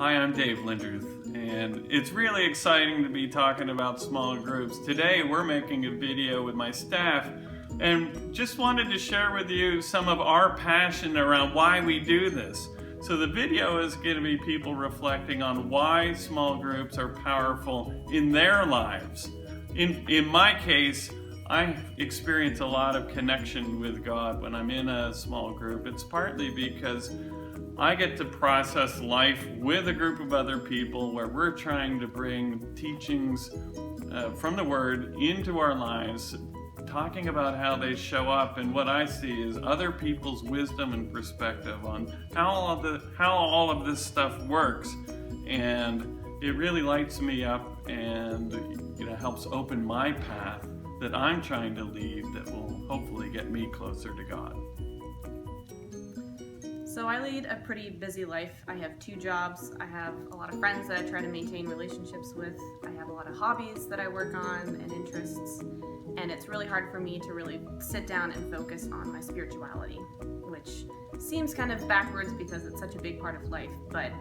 Hi, I'm Dave Linderth, and it's really exciting to be talking about small groups. Today, we're making a video with my staff, and just wanted to share with you some of our passion around why we do this. So the video is going to be people reflecting on why small groups are powerful in their lives. In my case, I experience a lot of connection with God when I'm in a small group. It's partly because I get to process life with a group of other people where we're trying to bring teachings from the Word into our lives, talking about how they show up, and what I see is other people's wisdom and perspective on how all of this stuff works. And it really lights me up and helps open my path that I'm trying to lead that will hopefully get me closer to God. So I lead a pretty busy life. I have 2 jobs. I have a lot of friends that I try to maintain relationships with. I have a lot of hobbies that I work on and interests. And it's really hard for me to really sit down and focus on my spirituality, which seems kind of backwards because it's such a big part of life. But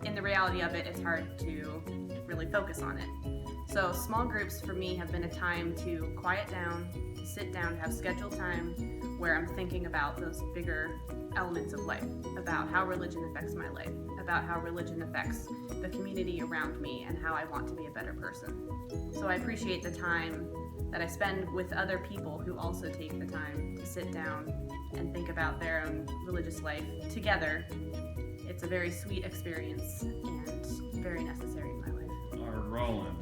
in the reality of it, it's hard to really focus on it. So small groups for me have been a time to quiet down, to sit down, to have scheduled time where I'm thinking about those bigger elements of life, about how religion affects my life, about how religion affects the community around me, and how I want to be a better person. So I appreciate the time that I spend with other people who also take the time to sit down and think about their own religious life together. It's a very sweet experience and very necessary in my life. Our Roland.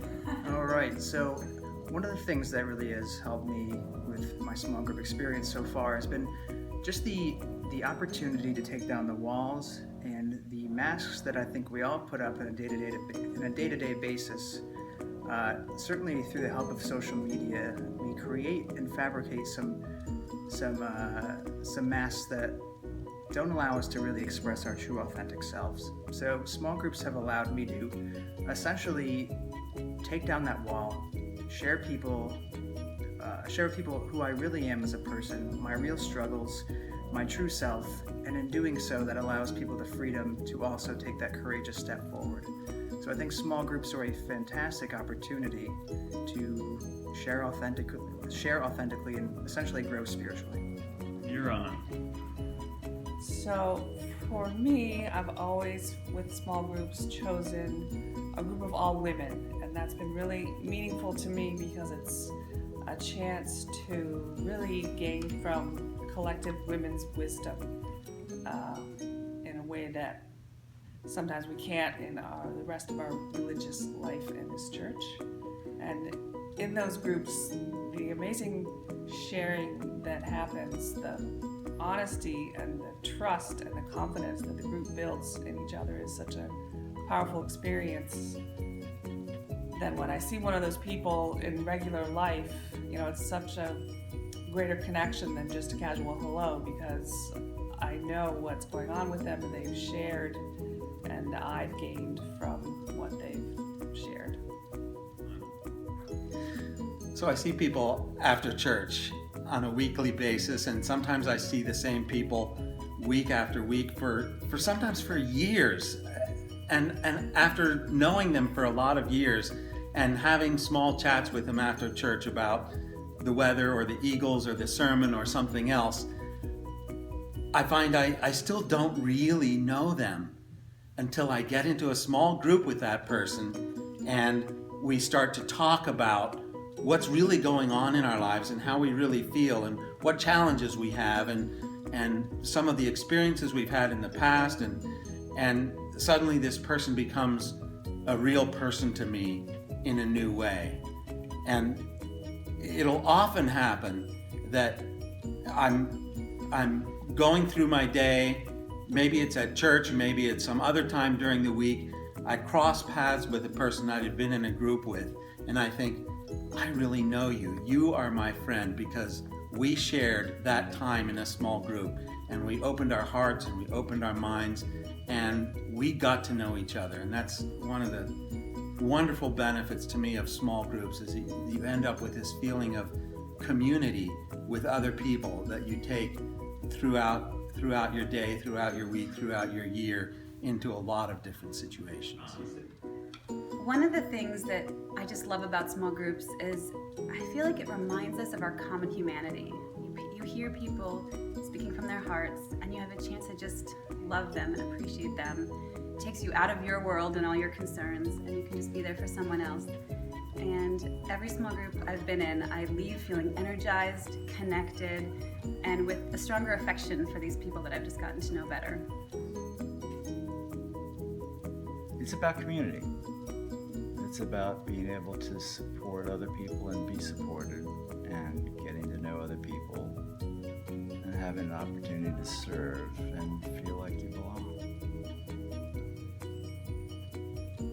All right, so one of the things that really has helped me with my small group experience so far has been just the opportunity to take down the walls and the masks that I think we all put up on a day-to-day basis. Certainly through the help of social media, we create and fabricate some masks that don't allow us to really express our true authentic selves. So small groups have allowed me to essentially take down that wall, share with people who I really am as a person, my real struggles, my true self, and in doing so, that allows people the freedom to also take that courageous step forward. So I think small groups are a fantastic opportunity to share authentically, and essentially grow spiritually. You're on. So for me, I've always, with small groups, chosen a group of all women, and that's been really meaningful to me because it's a chance to really gain from collective women's wisdom in a way that sometimes we can't in the rest of our religious life in this church. And in those groups, the amazing sharing that happens, the honesty and the trust and the confidence that the group builds in each other is such a powerful experience. Then when I see one of those people in regular life, it's such a greater connection than just a casual hello, because I know what's going on with them and they've shared, and I've gained from what they've shared. So I see people after church on a weekly basis, and sometimes I see the same people week after week for sometimes for years. And after knowing them for a lot of years and having small chats with them after church about the weather or the Eagles or the sermon or something else, I find I still don't really know them until I get into a small group with that person and we start to talk about what's really going on in our lives and how we really feel and what challenges we have and some of the experiences we've had in the past, and suddenly this person becomes a real person to me in a new way. And it'll often happen that I'm going through my day, maybe it's at church, maybe it's some other time during the week, I cross paths with a person I had been in a group with, and I think, I really know you. You are my friend because we shared that time in a small group, and we opened our hearts and we opened our minds, and we got to know each other. And that's one of the wonderful benefits to me of small groups, is you end up with this feeling of community with other people that you take throughout your day, throughout your week, throughout your year, into a lot of different situations. One of the things that I just love about small groups is I feel like it reminds us of our common humanity. You hear people speaking from their hearts, and you have a chance to just love them and appreciate them. It takes you out of your world and all your concerns, and you can just be there for someone else. And every small group I've been in, I leave feeling energized, connected, and with a stronger affection for these people that I've just gotten to know better. It's about community. It's about being able to support other people and be supported, and getting to know other people, and having an opportunity to serve and feel like you belong.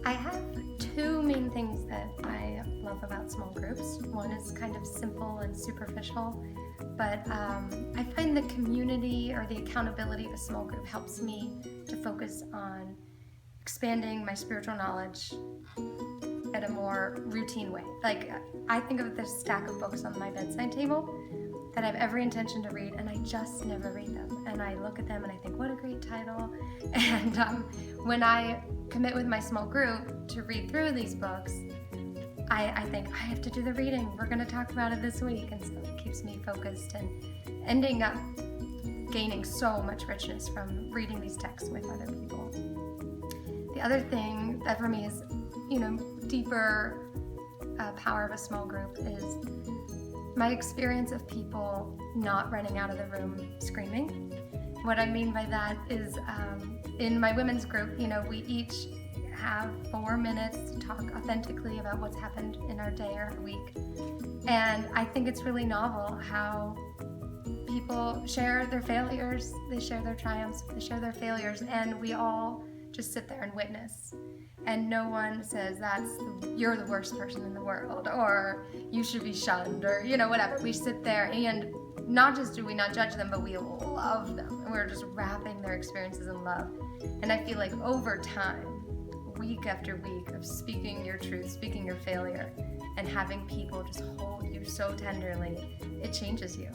I have two main things that I love about small groups. One is kind of simple and superficial, but I find the community or the accountability of a small group helps me to focus on expanding my spiritual knowledge at a more routine way. Like, I think of this stack of books on my bedside table that I have every intention to read, and I just never read them. And I look at them and I think, what a great title. And when I commit with my small group to read through these books, I think I have to do the reading. We're going to talk about it this week. And so it keeps me focused and ending up gaining so much richness from reading these texts with other people. The other thing that for me is, deeper power of a small group is my experience of people not running out of the room screaming. What I mean by that is in my women's group, we each have 4 minutes to talk authentically about what's happened in our day or week. And I think it's really novel how people share their failures, they share their triumphs, they share their failures, and we all just sit there and witness. And no one says you're the worst person in the world, or you should be shunned, or whatever. We sit there, and not just do we not judge them, but we love them, and we're just wrapping their experiences in love. And I feel like over time, week after week of speaking your truth, speaking your failure, and having people just hold you so tenderly, it changes you.